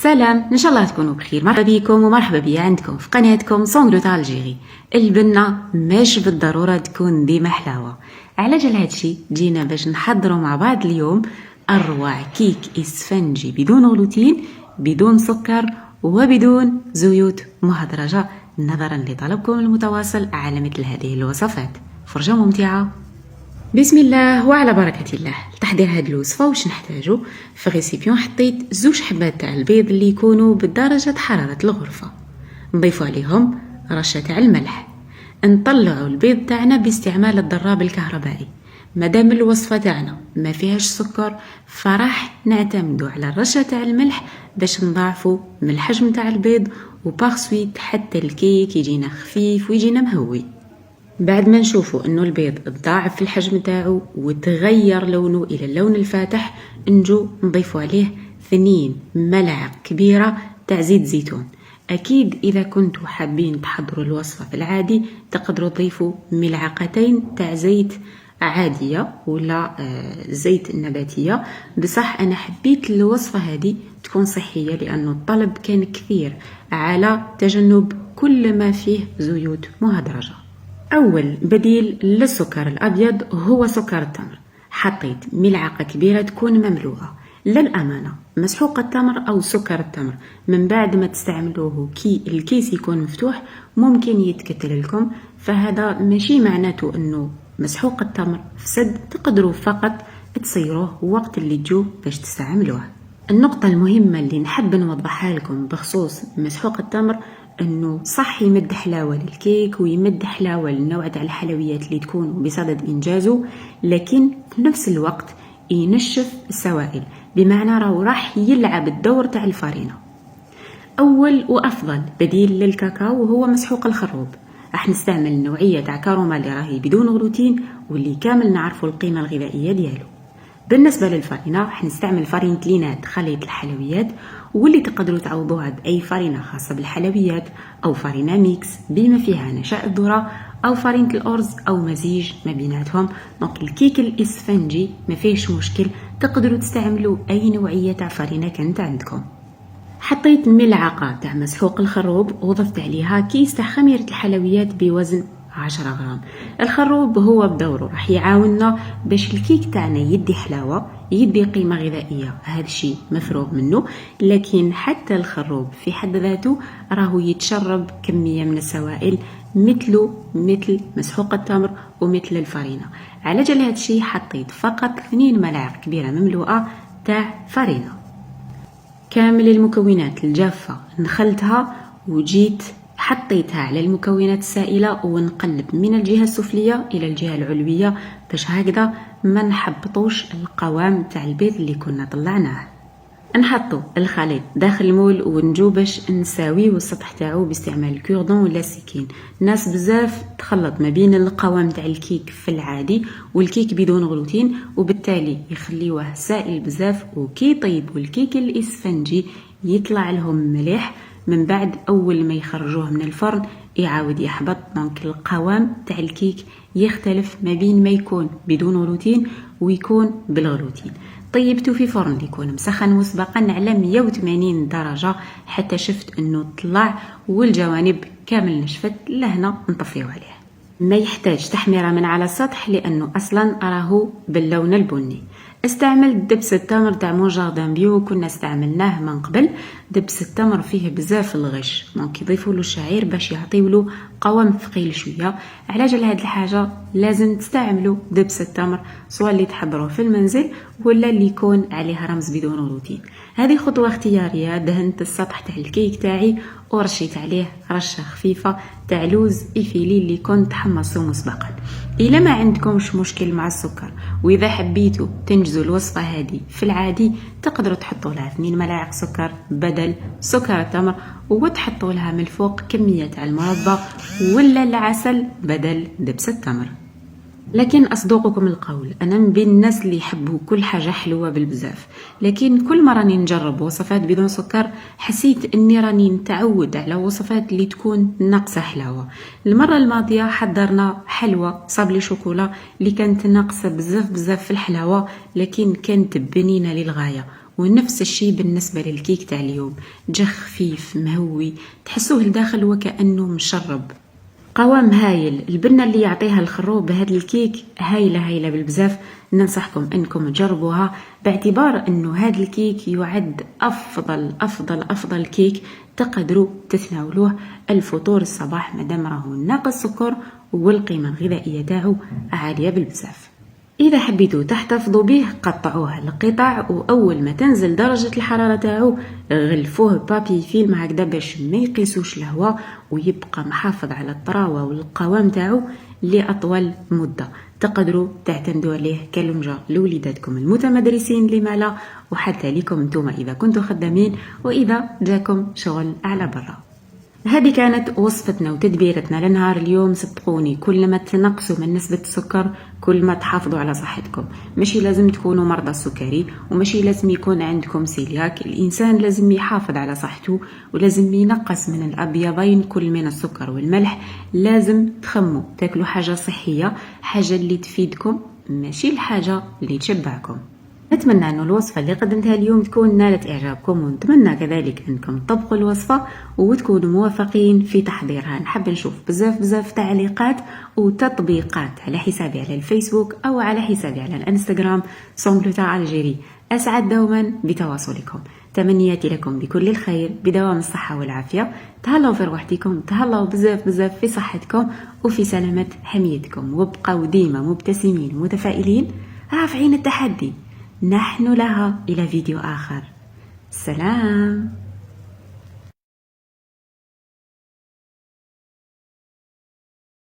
سلام، ان شاء الله تكونوا بخير. مرحبا بكم ومرحبا بيا عندكم في قناتكم سونغلو تاع الجيري. البنه مش بالضروره تكون ديما حلاوه. على جال هادشي جينا باش نحضروا مع بعض اليوم اروع كيك اسفنجي بدون غلوتين، بدون سكر وبدون زيوت مهدرجه، نظرا لطلبكم المتواصل على مثل هذه الوصفات. فرجه ممتعه. بسم الله وعلى بركة الله. لتحضير هاد الوصفة واش نحتاجو؟ في ريسيبيون حطيت 2 حبات تاع البيض اللي يكونوا بدرجة حرارة الغرفة، نضيفوا عليهم رشة تاع الملح، نطلعوا البيض تاعنا باستعمال الضراب الكهربائي. مادام الوصفة تاعنا ما فيهاش سكر فراح نعتمدوا على الرشة تاع الملح باش نضاعفوا من الحجم تاع البيض، وبارسويت حتى الكيك يجينا خفيف ويجينا مهوي. بعد ما نشوفوا انه البيض تضاعف في الحجم تاعو وتغير لونه الى اللون الفاتح، نجو نضيفوا عليه 2 ملعق كبيره تاع زيت زيتون. اكيد اذا كنتوا حابين تحضروا الوصفه في العادي تقدروا تضيفوا 2 ملعقتين تاع زيت عاديه ولا زيت نباتيه، بصح انا حبيت الوصفه هذه تكون صحيه لانه الطلب كان كثير على تجنب كل ما فيه زيوت مهدرجه. أول بديل للسكر الأبيض هو سكر التمر. حطيت ملعقة كبيرة تكون مملوءة. للأمانة مسحوق التمر أو سكر التمر من بعد ما تستعملوه الكيس يكون مفتوح ممكن يتكتل لكم، فهذا ماشي معناته أنه مسحوق التمر فسد، تقدروا فقط تصيروه وقت اللي تجو باش تستعملوه. النقطة المهمة اللي نحب نوضحها لكم بخصوص مسحوق التمر انه صح يمد حلاوه للكيك ويمد حلاوه للنوع تاع الحلويات اللي تكون بصدد انجازه، لكن في نفس الوقت ينشف السوائل، بمعنى راح يلعب الدور تاع الفارينه. اول وافضل بديل للكاكاو هو مسحوق الخروب. راح نستعمل نوعيه تاع كاروما اللي راهي بدون غلوتين واللي كامل نعرفوا القيمه الغذائيه ديالو. بالنسبه للفارينه راح نستعمل فارينة لينات خليط الحلويات، واللي تقدروا تعوضوها باي فارينه خاصه بالحلويات او فارينه ميكس بما فيها نشاء الذره او فارينة الارز او مزيج ما بيناتهم. دونك الكيك الاسفنجي ما فيهش مشكل، تقدروا تستعملوا اي نوعيه تاع فارينه كانت عندكم. حطيت ملعقه تاع مسحوق الخروب وضفت عليها كيس تاع خميره الحلويات بوزن 10 غرام. الخروب هو بدوره راح يعاوننا باش الكيك تاعنا يدي حلاوه، يدي قيمه غذائيه، هذا الشيء مفروغ منه. لكن حتى الخروب في حد ذاته راهو يتشرب كميه من السوائل مثل مسحوق التمر ومثل الفارينه. على جال هذا الشيء حطيت فقط 2 ملاعق كبيره مملوءه تاع فارينه. كامل المكونات الجافه نخلتها وجيت حطيتها على المكونات السائلة ونقلب من الجهة السفلية إلى الجهة العلوية باش هكذا ما نحبطوش القوام تاع البيض اللي كنا طلعناه. نحطو الخليط داخل المول ونجو باش نساويو السطح تاعو باستعمال الكوردون ولا السكين. ناس بزاف تخلط ما بين القوام تاع الكيك في العادي والكيك بدون غلوتين، وبالتالي يخليوه سائل بزاف، وكي يطيبوا الكيك الاسفنجي يطلع لهم مليح، من بعد اول ما يخرجوه من الفرن يعاود يحبط. دونك القوام تاع الكيك يختلف ما بين ما يكون بدون غلوتين ويكون بالغلوتين. طيبته في فرن يكون مسخن مسبقا على 180 درجه حتى شفت انه طلع والجوانب كامل نشفت، لهنا نطفيو عليه. ما يحتاج تحميره من على السطح لانه اصلا راهو باللون البني. استعملت دبس التمر تاع مون جاردان بيو، كنا استعملناه من قبل. دبس التمر فيه بزاف الغش، دونك يضيفوا له الشعير باش يعطيو له قوام ثقيل شويه. على جال هاد الحاجه لازم تستعملوا دبس التمر، سواء اللي تحضروه في المنزل ولا اللي يكون عليه رمز بدون غلوتين. هذه خطوه اختياريه. دهنت السطح تاع الكيك تاعي ورشيت عليه رشه خفيفه تاع لوز إيفيلي اللي كنت حمصته مسبقا. إلا ما عندكمش مشكل مع السكر واذا حبيتوا تنجزوا الوصفه هذه في العادي تقدروا تحطوا لها 2 ملاعق سكر بدل سكر التمر، وتحطوا لها من الفوق كميه تاع المربى ولا العسل بدل دبس التمر. لكن أصدقكم القول أنا من بين الناس اللي يحبوا كل حاجة حلوة بالبزاف، لكن كل مرة راني نجرب وصفات بدون سكر حسيت أني راني نتعود على وصفات اللي تكون ناقصة حلاوة. المرة الماضية حضرنا حلوة صابلي شوكولا اللي كانت ناقصة بزاف في الحلاوة، لكن كانت بنينة للغاية ونفس الشيء بالنسبة للكيك تاع اليوم، جا خفيف مهوي، تحسوه لداخل وكأنه مشرب، قوام هايل. البنة اللي يعطيها الخروب بهذا الكيك هايلة بالبزاف. ننصحكم انكم تجربوها، باعتبار انه هذا الكيك يعد افضل كيك تقدروا تتناولوه الفطور الصباح مادام راهو ناقص سكر والقيمة الغذائية تاعو عالية بالبزاف. إذا حبيتوا تحتفظوا به قطعوه لقطع، وأول ما تنزل درجة الحرارة تاعو غلفوه بابي فيلم هكذا باش ما يقيسوش الهواء ويبقى محافظ على الطراوة والقوام تاعو لأطول مدة. تقدروا تعتمدوا عليه كلمجة لوليداتكم المتمدرسين لما لا، وحتى لكم انتم إذا كنتوا خدامين وإذا جاكم شغل على برا. هذه كانت وصفتنا وتدبيرتنا لنهار اليوم. صدقوني كل ما تنقصوا من نسبة السكر كل ما تحافظوا على صحتكم. ماشي لازم تكونوا مرضى السكري، وماشي لازم يكون عندكم سيلياك. الإنسان لازم يحافظ على صحته ولازم ينقص من الأبيضين كل من السكر والملح. لازم تخموا تاكلوا حاجة صحية، حاجة اللي تفيدكم ماشي الحاجة اللي تشبعكم. نتمنى أن الوصفة اللي قدمتها اليوم تكون نالت إعجابكم، ونتمنى كذلك أنكم تطبقوا الوصفة وتكونوا موافقين في تحضيرها. نحب نشوف بزاف تعليقات وتطبيقات على حسابي على الفيسبوك أو على حسابي على الانستغرام سونغلوتا الجيري. أسعد دوما بتواصلكم. تمنياتي لكم بكل الخير، بدوام الصحة والعافية. تهلاو في روحتكم، تهلاو بزاف في صحتكم وفي سلامة حميتكم، وابقوا ديما مبتسمين ومتفائلين رافعين التحدي. نحن لها. إلى فيديو آخر. سلام.